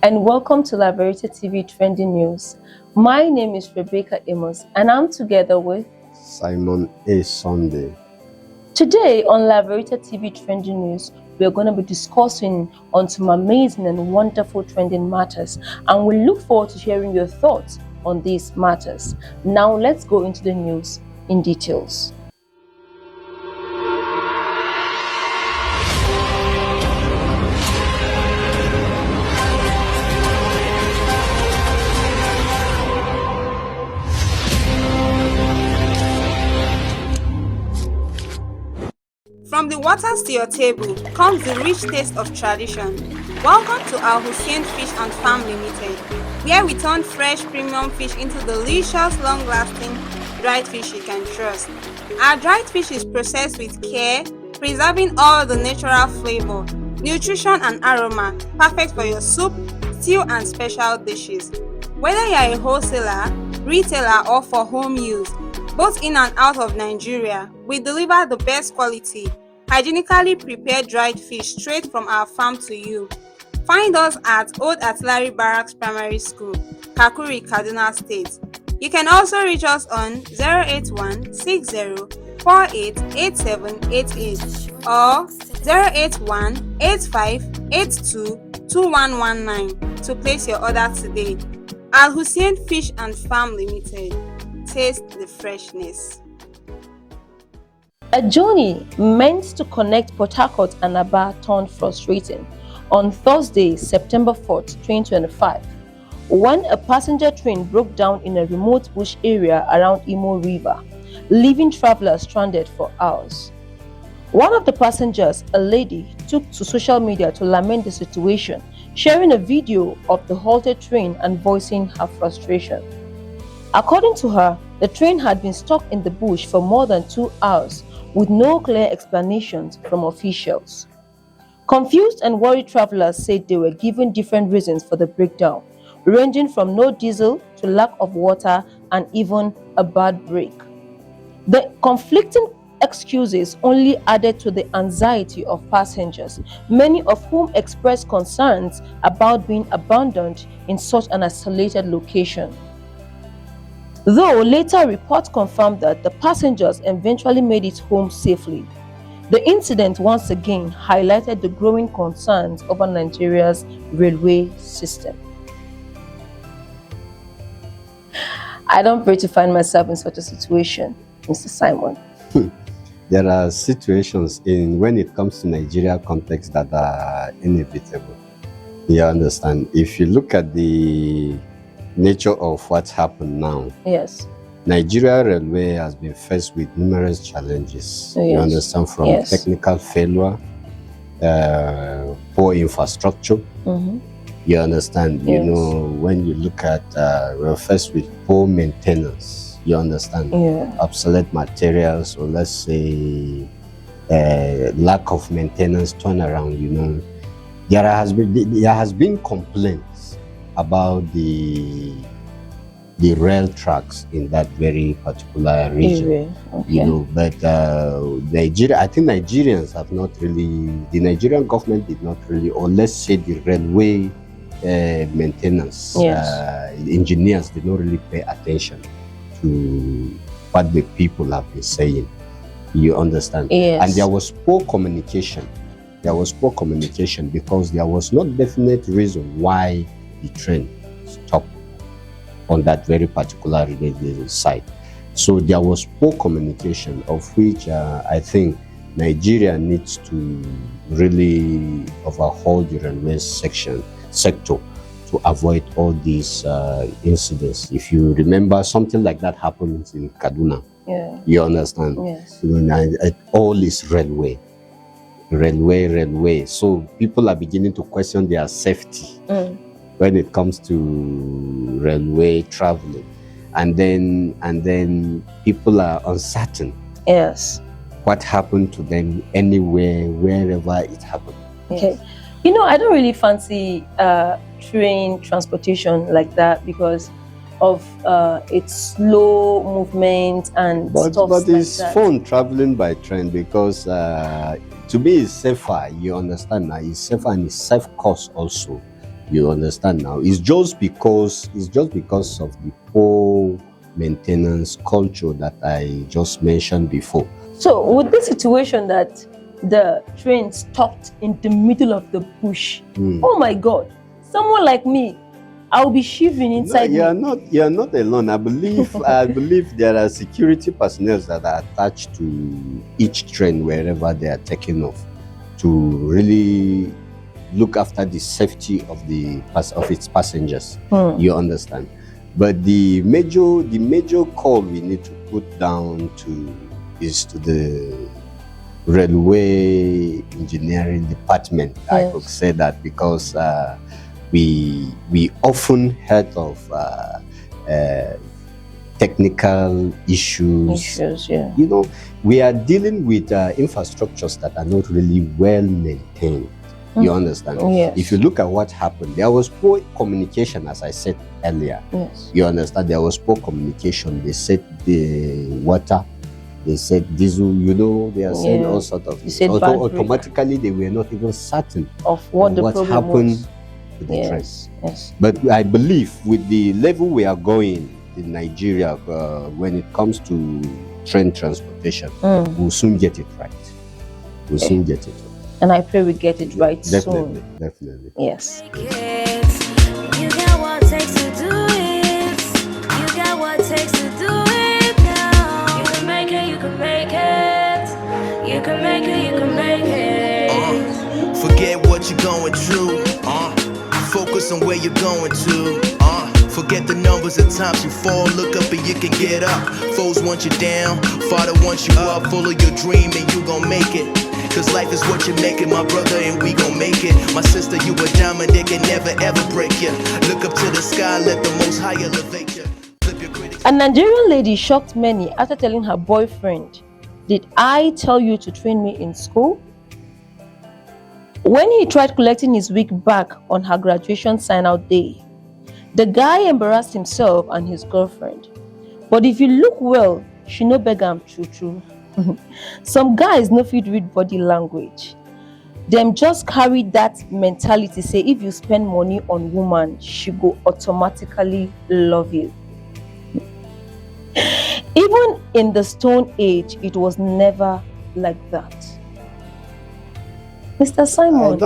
and welcome to Laverita TV Trending News. My name is Rebecca Amos and I'm together with Simon A. Sunday. Today on Laverita TV Trending News, we are going to be discussing on some amazing and wonderful trending matters, and we look forward to hearing your thoughts on these matters. Now let's go into the news in details. From the waters to your table comes the rich taste of tradition. Welcome to our Hussein Fish and Farm Limited, where we turn fresh premium fish into delicious, long-lasting dried fish you can trust. Our dried fish is processed with care, preserving all the natural flavor, nutrition and aroma, perfect for your soup, stew and special dishes. Whether you are a wholesaler, retailer or for home use, both in and out of Nigeria, we deliver the best quality, hygienically prepared dried fish straight from our farm to you. Find us at Old Artillery Barracks Primary School, Kakuri, Kaduna State. You can also reach us on 081 60 48 8788 or 081 85 82 2119 to place your order today. Al Hussein Fish and Farm Limited. Taste the freshness. A journey meant to connect Port Harcourt and Aba turned frustrating on Thursday, September 4th, 2025, when a passenger train broke down in a remote bush area around Imo River, leaving travelers stranded for hours. One of the passengers, a lady, took to social media to lament the situation, sharing a video of the halted train and voicing her frustration. According to her, the train had been stuck in the bush for more than 2 hours with no clear explanations from officials. Confused and worried travelers said they were given different reasons for the breakdown, ranging from no diesel to lack of water and even a bad brake. The conflicting excuses only added to the anxiety of passengers, many of whom expressed concerns about being abandoned in such an isolated location. Though later reports confirmed that the passengers eventually made it home safely, the incident once again highlighted the growing concerns over Nigeria's railway system. I don't pray to find myself in such a situation, Mr. Simon. There are situations when it comes to Nigeria context that are inevitable. You understand? If you look at the nature of what's happened now, yes, Nigeria Railway has been faced with numerous challenges. Yes. You understand, from technical failure, poor infrastructure. You understand, Yes. you know, when you look at, we're faced with poor maintenance. You understand, obsolete materials, or let's say lack of maintenance turnaround. You know, there has been complaints about the rail tracks in that very particular region. You know, but Nigeria, I think Nigerians have not really, the Nigerian government did not really, or let's say the railway maintenance engineers did not really pay attention to what the people have been saying. You understand? Yes. And there was poor communication. There was poor communication because there was no definite reason why the train stopped on that very particular site. So there was poor communication, of which I think Nigeria needs to really overhaul the railway sector to avoid all these incidents. If you remember, something like that happened in Kaduna. You understand? Yes. All is railway. So people are beginning to question their safety when it comes to railway traveling, and then people are uncertain. Yes. What happened to them anywhere, wherever it happened. Okay. You know, I don't really fancy train transportation like that because of its slow movement and stuff like that. But it's fun traveling by train because to me it's safer. You understand now? It's safer and it's safe cost also You understand now? It's just because of the poor maintenance culture that I just mentioned before. So with this situation that the train stopped in the middle of the bush, oh my God, someone like me, I'll be shivering inside. No, you're not alone. I believe there are security personnel that are attached to each train wherever they are taking off to really look after the safety of its passengers. You understand? But the major call we need to put down is to the railway engineering department. Yes. I could say that because we often heard of technical issues. Yeah. You know, we are dealing with infrastructures that are not really well maintained. You understand? Yes. If you look at what happened, there was poor communication, as I said earlier. Yes. You understand? There was poor communication. They said the water, they said diesel, you know, they are saying all sorts of things. Although automatically they were not even certain of what happened was. To the train. Yes. But I believe with the level we are going in Nigeria when it comes to train transportation, we'll soon get it right. We'll soon get it right. And I pray we get it right soon. Definitely. Yes. You got what it takes to do it. You got what it takes to do it now. You can make it, you can make it. You can make it, you can make it. Forget what you're going through. Focus on where you're going to. Forget the numbers of times you fall. Look up and you can get up. Foes want you down. Father wants you up. Full of your dream and you gon' make it. Cause life is what you make it, my brother, and we gon' make it. My sister, you a diamond, they can never ever break you. Look up to the sky, let the most high elevate you. A Nigerian lady shocked many after telling her boyfriend, "Did I tell you to train me in school?" When he tried collecting his wig back on her graduation sign-out day, the guy embarrassed himself and his girlfriend. But if you look well, she no beg am true. Some guys no fit read body language. Them just carry that mentality, say if you spend money on woman, she go automatically love you. Even in the Stone Age, it was never like that. Mr. Simon,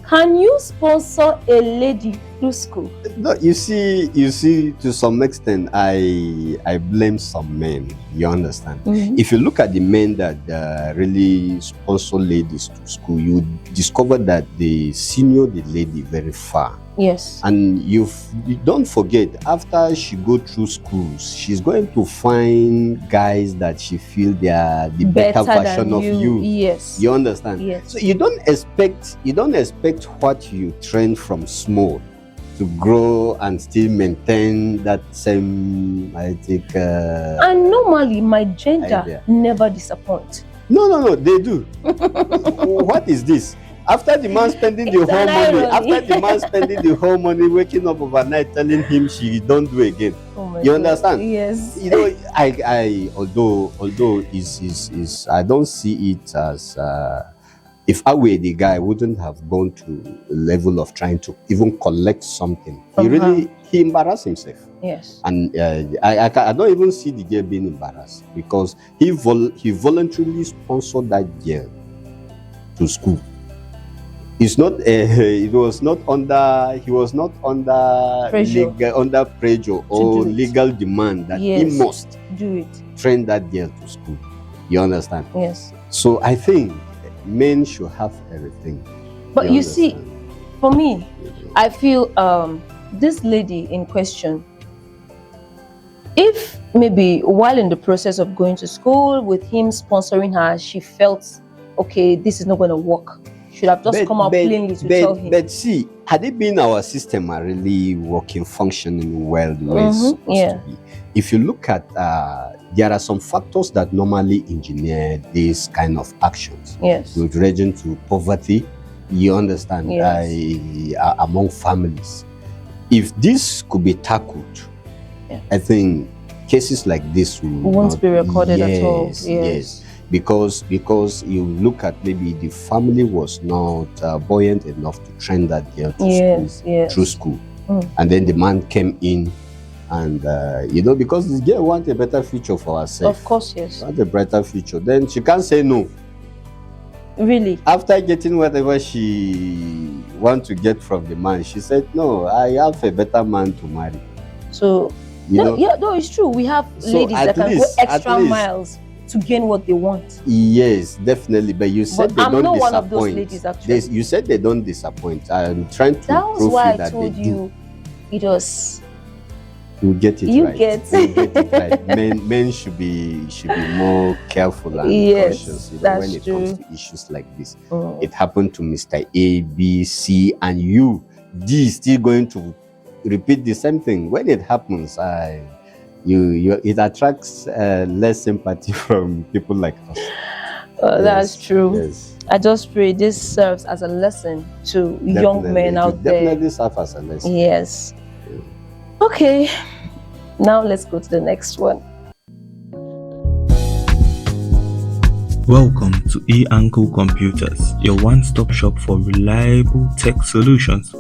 can you sponsor a lady through school? No, you see, to some extent, I blame some men. You understand? If you look at the men that really sponsor ladies to school, you discover that they senior the lady very far. Yes. And you don't forget, after she go through schools, she's going to find guys that she feel they are the better version of you. Yes. You understand? Yes. So you don't expect what you train from small to grow and still maintain that same, I think. And normally, my gender idea. never disappoints. No, they do. What is this? After the man spending the whole money, waking up overnight, telling him she don't do again. Oh my you God. understand? Yes. You know, I although is I don't see it as if I were the guy, I wouldn't have gone to the level of trying to even collect something. He embarrassed himself. Yes. And I don't even see the girl being embarrassed because he voluntarily sponsored that girl to school. It's not. He was not under pressure, under pressure or legal demand that he must do it. Train that girl to school. You understand? Yes. So I think men should have everything. But you see, for me, I feel this lady in question, if maybe while in the process of going to school with him sponsoring her, she felt, okay, this is not going to work. Should have just come out plainly to tell him. But see, had it been our system are really working, functioning well the way it's supposed to be, if you look at, there are some factors that normally engineer these kind of actions. Yes. With relation to poverty, you understand, among families. If this could be tackled, I think cases like this won't be recorded at all. Yes. because you look at maybe the family was not buoyant enough to train that girl to school, through school. And then the man came in and because this girl wants a better future for herself. Of course, yes. Want a better future. Then she can't say no. Really? After getting whatever she wants to get from the man, she said, no, I have a better man to marry. So, it's true. We have ladies that can go extra miles to gain what they want. Yes, definitely. But you said they don't disappoint. I'm not one of those ladies, actually. You said they don't disappoint. I'm trying to prove you that they do. That was why I told you it was... You get it you right. Get it right. Men should be more careful and cautious when it comes to issues like this. It happened to Mr. A, B, C, and you. D is still going to repeat the same thing. When it happens, it attracts less sympathy from people like us. That's true. Yes. I just pray this serves as a lesson to young men out there. Definitely serves as a lesson. Yes. Okay, now let's go to the next one. Welcome to eAnko Computers, your one-stop shop for reliable tech solutions.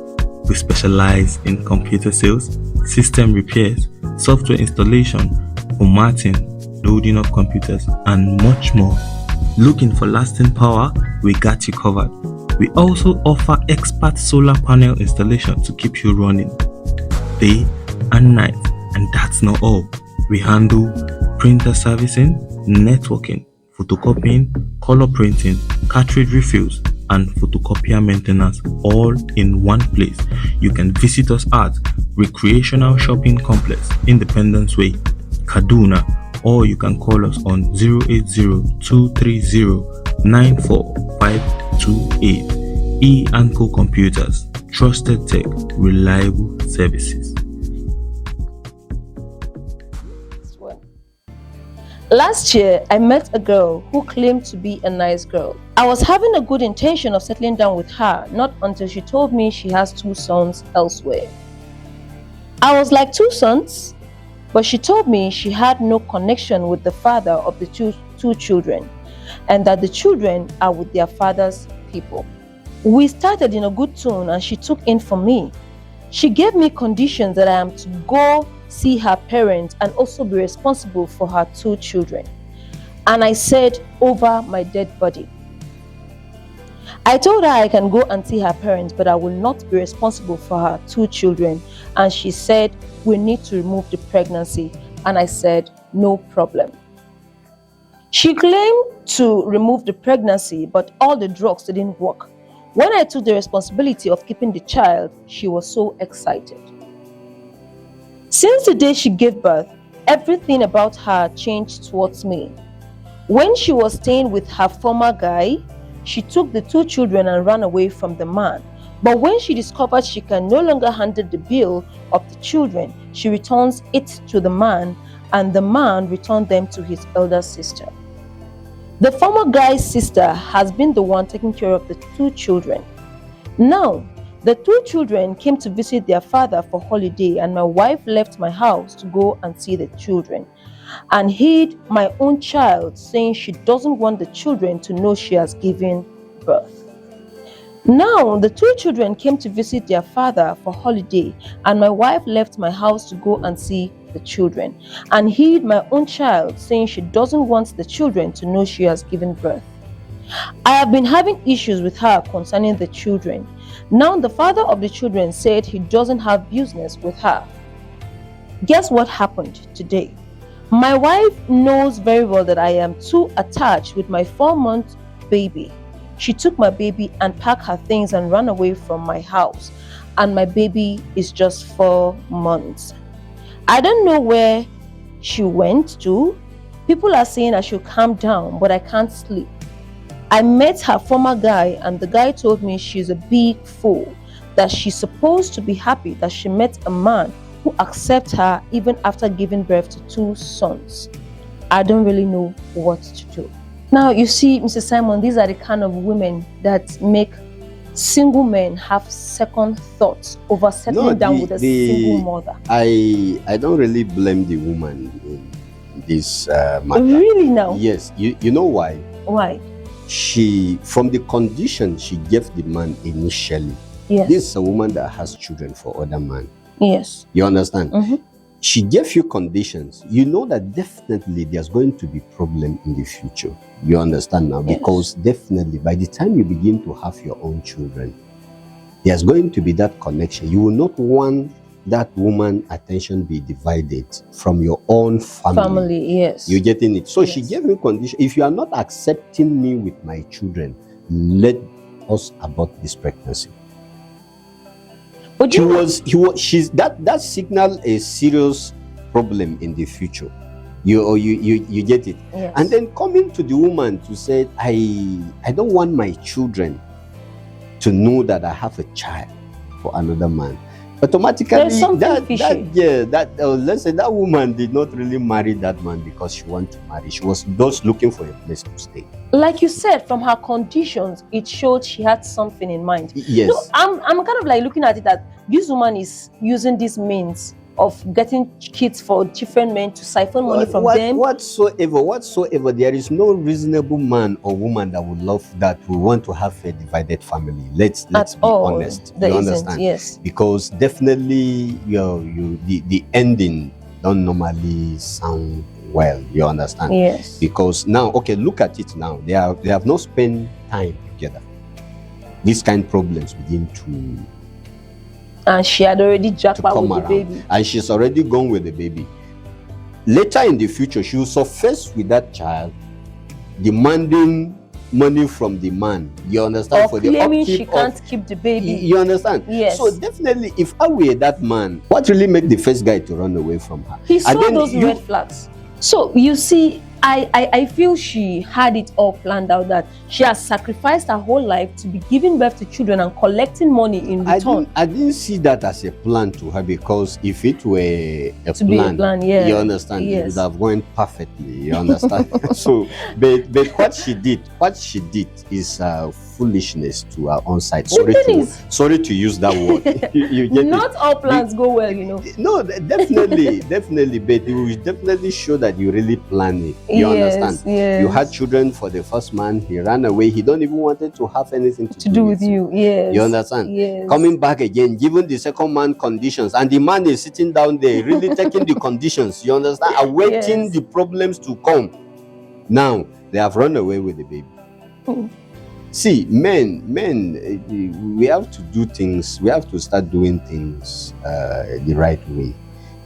We specialize in computer sales, system repairs, software installation, formatting, loading up computers, and much more. Looking for lasting power? We got you covered. We also offer expert solar panel installation to keep you running day and night. And that's not all. We handle printer servicing, networking, photocopying, color printing, cartridge refills, and photocopier maintenance all in one place. You can visit us at Recreational Shopping Complex, Independence Way, Kaduna, or you can call us on 080-230-94528. eAnko Computers, trusted tech, reliable services. Last year, I met a girl who claimed to be a nice girl. I was having a good intention of settling down with her, not until she told me she has 2 sons elsewhere. I was like, 2 sons? But she told me she had no connection with the father of the two children, and that the children are with their father's people. We started in a good tone and she took in for me. She gave me conditions that I am to go see her parents and also be responsible for her 2 children. And I said, over my dead body. I told her I can go and see her parents, but I will not be responsible for her 2 children. And she said, we need to remove the pregnancy. And I said, no problem. She claimed to remove the pregnancy, but all the drugs didn't work. When I took the responsibility of keeping the child, she was so excited. Since the day she gave birth, everything about her changed towards me. When she was staying with her former guy, she took the 2 children and ran away from the man. But when she discovered she can no longer handle the bill of the children, she returns it to the man, and the man returned them to his elder sister. The former guy's sister has been the one taking care of the 2 children. Now, the 2 children came to visit their father for holiday, and my wife left my house to go and see the children and hid my own child, saying she doesn't want the children to know she has given birth. Now, the 2 children came to visit their father for holiday, and my wife left my house to go and see the children and hid my own child, saying she doesn't want the children to know she has given birth. I have been having issues with her concerning the children. Now the father of the children said he doesn't have business with her. Guess what happened today? My wife knows very well that I am too attached with my 4-month baby. She took my baby and packed her things and ran away from my house. And my baby is just 4 months. I don't know where she went to. People are saying I should calm down, but I can't sleep. I met her former guy, and the guy told me she's a big fool, that she's supposed to be happy that she met a man who accepts her even after giving birth to 2 sons. I don't really know what to do. Now, you see, Mr. Simon, these are the kind of women that make single men have second thoughts over settling down with a single mother. I don't really blame the woman in this matter. Really now? Yes. You know why? Why? From the condition she gave the man initially, Yes. this is a woman that has children for other men. Yes. You understand? Mm-hmm. She gave you conditions. You know that definitely there's going to be problem in the future. You understand now? Yes. Because definitely by the time you begin to have your own children, there's going to be that connection. You will not want that woman attention be divided from your own family. Yes. You're getting it? So Yes. she gave me condition. If you are not accepting me with my children, let us abort this pregnancy. But She's that signal a serious problem in the future. You get it? Yes. And then coming to the woman to say, I don't want my children to know that I have a child for another man. Automatically, There's something fishy. Let's say that woman did not really marry that man because she wanted to marry. She was just looking for a place to stay. Like you said, from her conditions, it showed she had something in mind. Yes. No, I'm kind of like looking at it that this woman is using these means of getting kids for different men to siphon money from them. Whatsoever, there is no reasonable man or woman that would love that, will want to have a divided family. Let's be honest. There you isn't, understand? yes. Because definitely the ending don't normally sound well. You understand? Yes. Because now, okay, look at it now. They have not spent time together. These kind of problems begin to And she had already jackpot come with around. the baby. And she's already gone with the baby. Later in the future, she will surface with that child, demanding money from the man. You understand? Or For the claiming upkeep she can't keep the baby. You understand? Yes. So definitely, if I were that man, what really made the first guy to run away from her? He saw And then those red flags. So you see, I feel she had it all planned out, that she has sacrificed her whole life to be giving birth to children and collecting money in return. I didn't see that as a plan to her, because if it were a plan, yeah. you understand, Yes. it would have went perfectly. You understand? So, but what she did is foolishness to her own side. Sorry to use that word. you get Not it? all plans go well, you know. No, definitely, but it will definitely show that you really plan it. You understand? Yes. You had children for the first man. He ran away. He don't even wanted to have anything to do with you. Yes. You understand? Yes. Coming back again, giving the second man conditions, and the man is sitting down there, really taking the conditions. You understand? Awaiting the problems to come. Now they have run away with the baby. See, men, we have to do things. We have to start doing things the right way.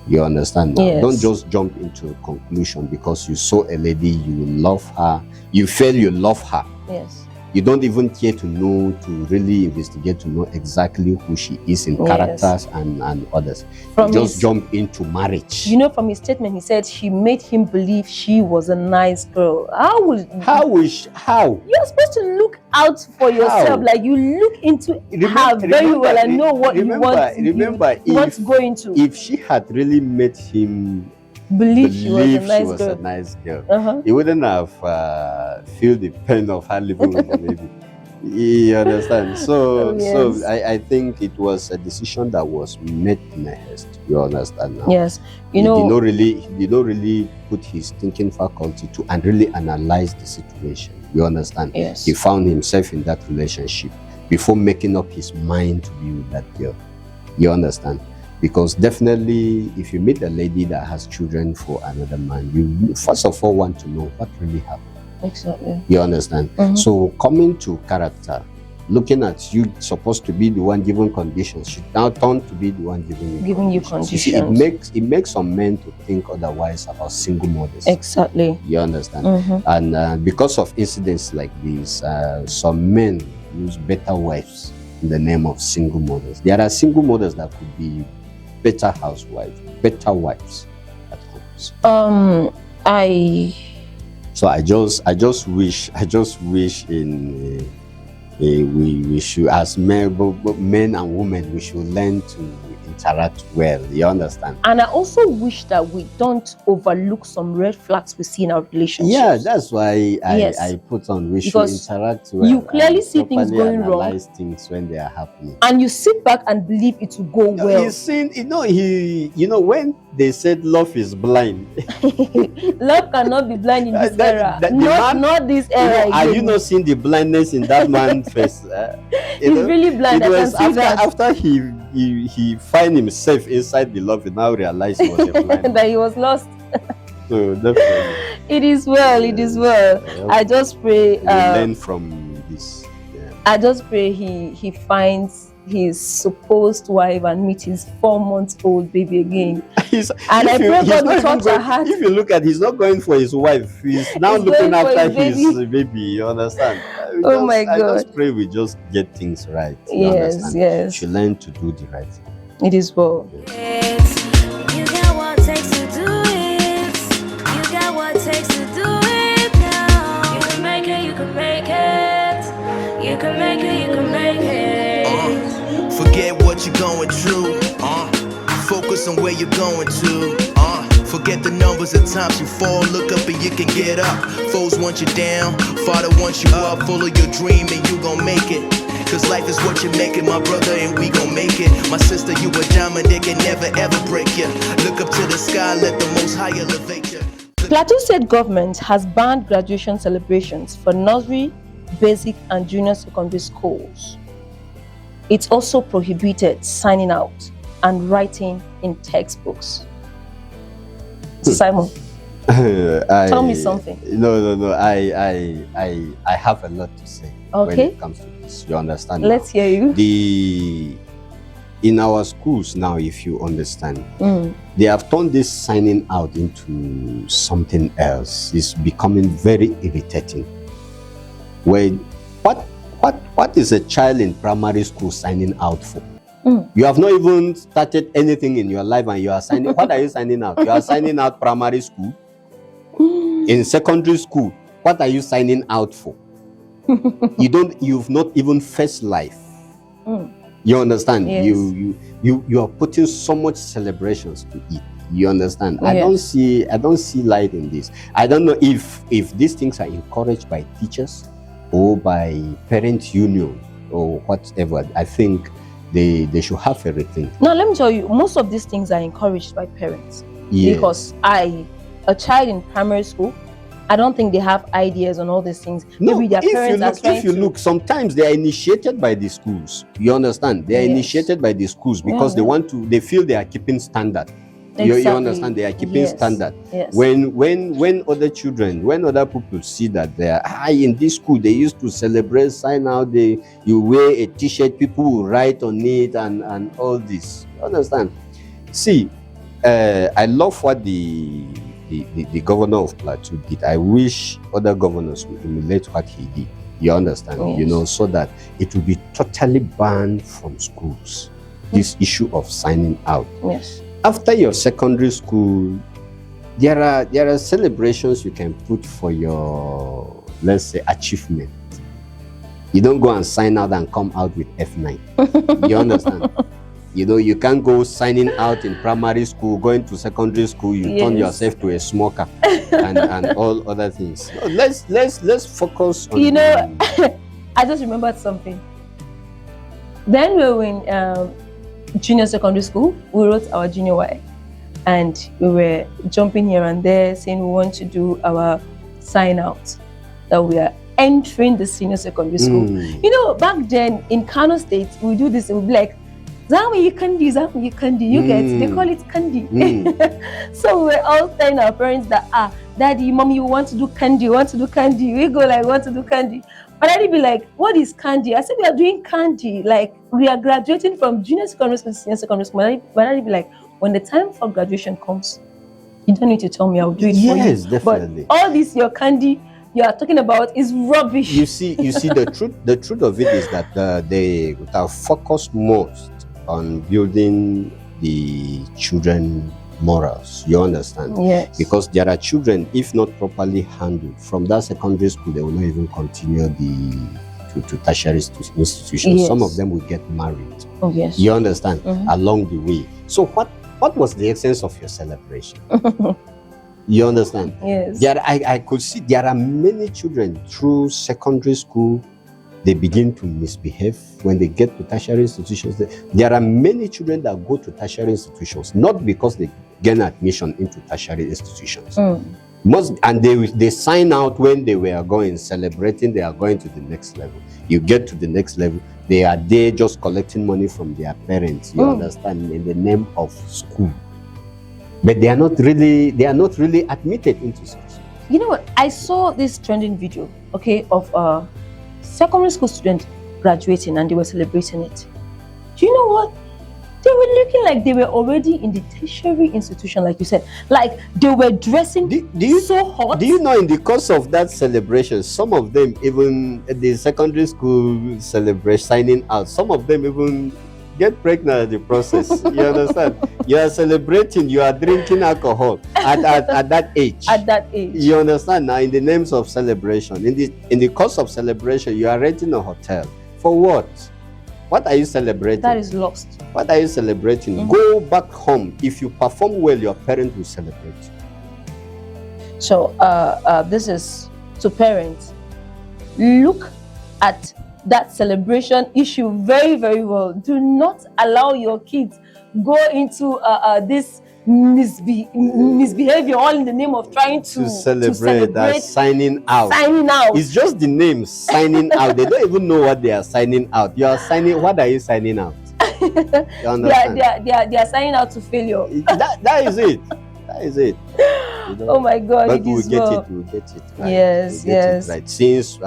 You understand now? Yes. Don't just jump into a conclusion because you saw a lady, you love her, you feel you love her. Yes. You don't even care to know, to really investigate, to know exactly who she is in characters and others. You just jump into marriage. You know, from his statement, he said she made him believe she was a nice girl. How? You're supposed to look out for yourself. Like, you look into her very well and know what you want. Remember, what's going to. If she had really made him believe she was a nice girl, he wouldn't have feel the pain of her living with the baby. You understand? So I think it was a decision that was made in a haste. You understand now? Yes. He did not really put his thinking faculty to and really analyze the situation. You understand? Yes. He found himself in that relationship before making up his mind to be with that girl. You understand? Because definitely, if you meet a lady that has children for another man, you first of all want to know what really happened. Exactly. You understand? So coming to character, looking at you supposed to be the one giving conditions, she now turned to be the one giving you conditions. You see, it makes some men to think otherwise about single mothers. Exactly. You understand? And because of incidents like these, some men use better wives in the name of single mothers. There are single mothers that could be better housewives, better wives at homes. So I just wish in We should, as men, both men and women, we should learn to interact well. You understand? And I also wish that we don't overlook some red flags we see in our relationships. Yeah, that's why Yes. I put on we Because should interact well. you clearly and see things properly going wrong. analyze things when they are happening. And you sit back and believe it will go No, well. he's seen, when they said love is blind, Love cannot be blind in this That- era. that the Not this era. have you again. not seen the blindness in that man's face? He's really blind. It I can was see that. after he find himself inside the love, he now realized he was a blind. That he was lost. So definitely, It is well. It is well. I just pray. we learn from this. Yeah. I just pray he finds his supposed wife and meet his 4-month-old baby again. And I pray God will touch her heart. If you look at, he's not going for his wife. He's now He's looking going for after his his baby. You understand? I just pray we just get things right. You understand? Yes. We should learn to do the right thing. It is well. You got what it takes to do it. You got what it takes to do it now. You can make it, you can make it. You can make it, you can make it. Forget what you're going through. Focus on where you're going to. Forget the numbers of times you fall. Look up and you can get up. Foes want you down. Father wants you up. Follow your dream and you gon' make it. Cause life is what you make it, my brother, and we gon' make it. My sister, you a diamond, they can never ever break you. Look up to the sky, let the most high elevate you. Plateau State government has banned graduation celebrations for nursery, basic, and junior secondary schools. It also prohibited signing out and writing in textbooks. Simon, tell me something. No. I have a lot to say when Okay. it comes to this. You understand? Let's hear you. In our schools now, if you understand, they have turned this signing out into something else. It's becoming very irritating. What is a child in primary school signing out for? You have not even started anything in your life and you are signing. What are you signing out? You are signing out primary school. In secondary school, what are you signing out for? You've not even faced life. You understand? Yes. You are putting so much celebrations to it. You understand? Yes. I don't see light in this. I don't know if these things are encouraged by teachers or by parent union or whatever. I think they should have everything. Now, let me tell you, most of these things are encouraged by parents. Yes. Because a child in primary school, I don't think they have ideas on all these things. No, Maybe their parents are trying if you to... look, sometimes they are initiated by the schools. You understand? They are Yes. initiated by the schools because they feel they are keeping standard. You Exactly. understand? They are keeping Yes. standard. Yes. When other children, when other people see that they are in this school, they used to celebrate, sign out, you wear a t-shirt, people will write on it and all this. You understand? See, I love what the governor of Plateau did. I wish other governors would emulate what he did. You understand? Yes. So that it will be totally banned from schools. This issue of signing out. Yes. After your secondary school, there are celebrations you can put for your, let's say, achievement. You don't go and sign out and come out with F9. You understand? You can't go signing out in primary school, going to secondary school, you turn yourself to a smoker and all other things. No, let's focus on I just remembered something. Then we were in junior secondary school. We wrote our junior Y and we were jumping here and there saying we want to do our sign out, that we are entering the senior secondary school. Back then in Kano State, we do this, we'll be like, Zamu Kandi, you get, they call it Kandi. So we're all telling our parents that, Daddy, Mommy, you want to do Kandi, we go like, want to do Kandi. But Daddy be like, what is Kandi? I said, we are doing Kandi, like we are graduating from junior secondary school to senior secondary school. But Daddy be like, when the time for graduation comes, you don't need to tell me, I'll do it for you. Yes, definitely. But all this, your Kandi you are talking about is rubbish. You see, the truth of it is that they have focused most on building the children morals. You understand? Yes. Because there are children, if not properly handled, from that secondary school, they will not even continue tertiary institutions. Yes. Some of them will get married. Oh, yes. You understand? Along the way. So what was the essence of your celebration? You understand? Yes. I could see there are many children through secondary school, they begin to misbehave when they get to tertiary institutions. There are many children that go to tertiary institutions, not because they gain admission into tertiary institutions. They sign out when they were going, celebrating, they are going to the next level. You get to the next level, they are there just collecting money from their parents, you understand, in the name of school. But they are not really admitted into schools. You know what? I saw this trending video, okay, of a secondary school student graduating and they were celebrating it. Do you know what? They were looking like they were already in the tertiary institution, like you said. Like they were dressing so hot. Do you know in the course of that celebration, some of them, even the secondary school celebration, signing out, some of them even get pregnant in the process. You understand? You are celebrating, you are drinking alcohol at that age. At that age. You understand? Now, in the names of celebration, in the course of celebration, you are renting a hotel. For what? What are you celebrating? That is lost. What are you celebrating? Go back home. If you perform well, your parents will celebrate. So this is to parents. Look at that celebration issue very, very well. Do not allow your kids go into this misbehavior, all in the name of trying to celebrate. Signing out. Signing out. It's just the name, signing out. They don't even know what they are signing out. You are signing. What are you signing out? You understand? they are signing out to failure. That is it. That is it. You know? Oh my God! But we'll get it. Right. Yes, yes. It right. Since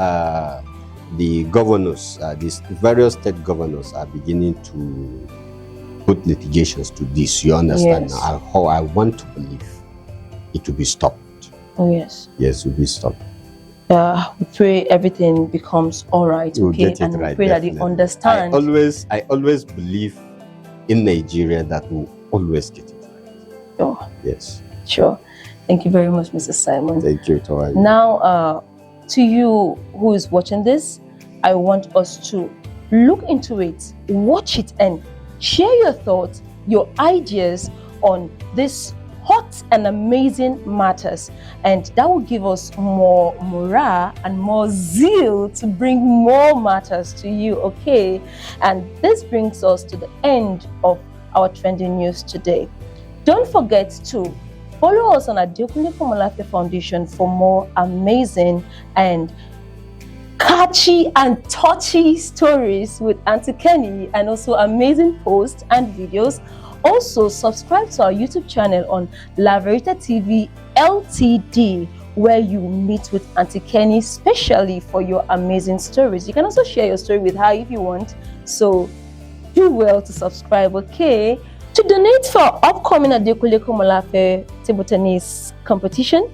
the governors, these various state governors are beginning to put litigations to this. You understand? Yes. Now, how I want to believe it will be stopped. Oh yes. Yes, it will be stopped. We pray everything becomes all right. We'll Okay, get it and right, we pray definitely. that they understand. I always believe in Nigeria that we'll always get it right. Oh, Yes. sure. Thank you very much, Mr. Simon. Thank you, Tori. Now, to you who is watching this, I want us to look into it, watch it, and share your thoughts, your ideas on this hot and amazing matters, and that will give us more morale and more zeal to bring more matters to you. Okay, and this brings us to the end of our trending news today. Don't forget to follow us on Adekunle Fomolafe Foundation for more amazing and catchy and touchy stories with Auntie Kenny, and also amazing posts and videos. Also, subscribe to our YouTube channel on Laverita TV Ltd, where you meet with Auntie Kenny specially for your amazing stories. You can also share your story with her if you want. So do well to subscribe, okay? To donate for our upcoming Adekunle Fomolafe table tennis competition,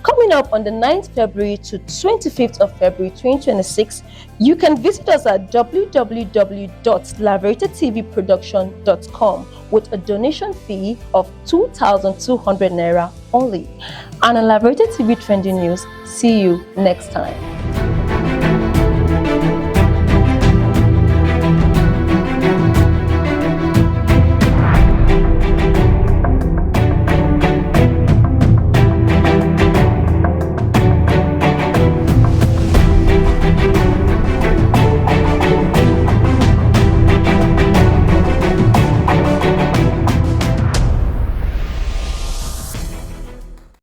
coming up on the 9th February to 25th of February 2026, you can visit us at www.laveritatvproduction.com with a donation fee of 2,200 Naira only. And on Laverita TV Trending News, see you next time.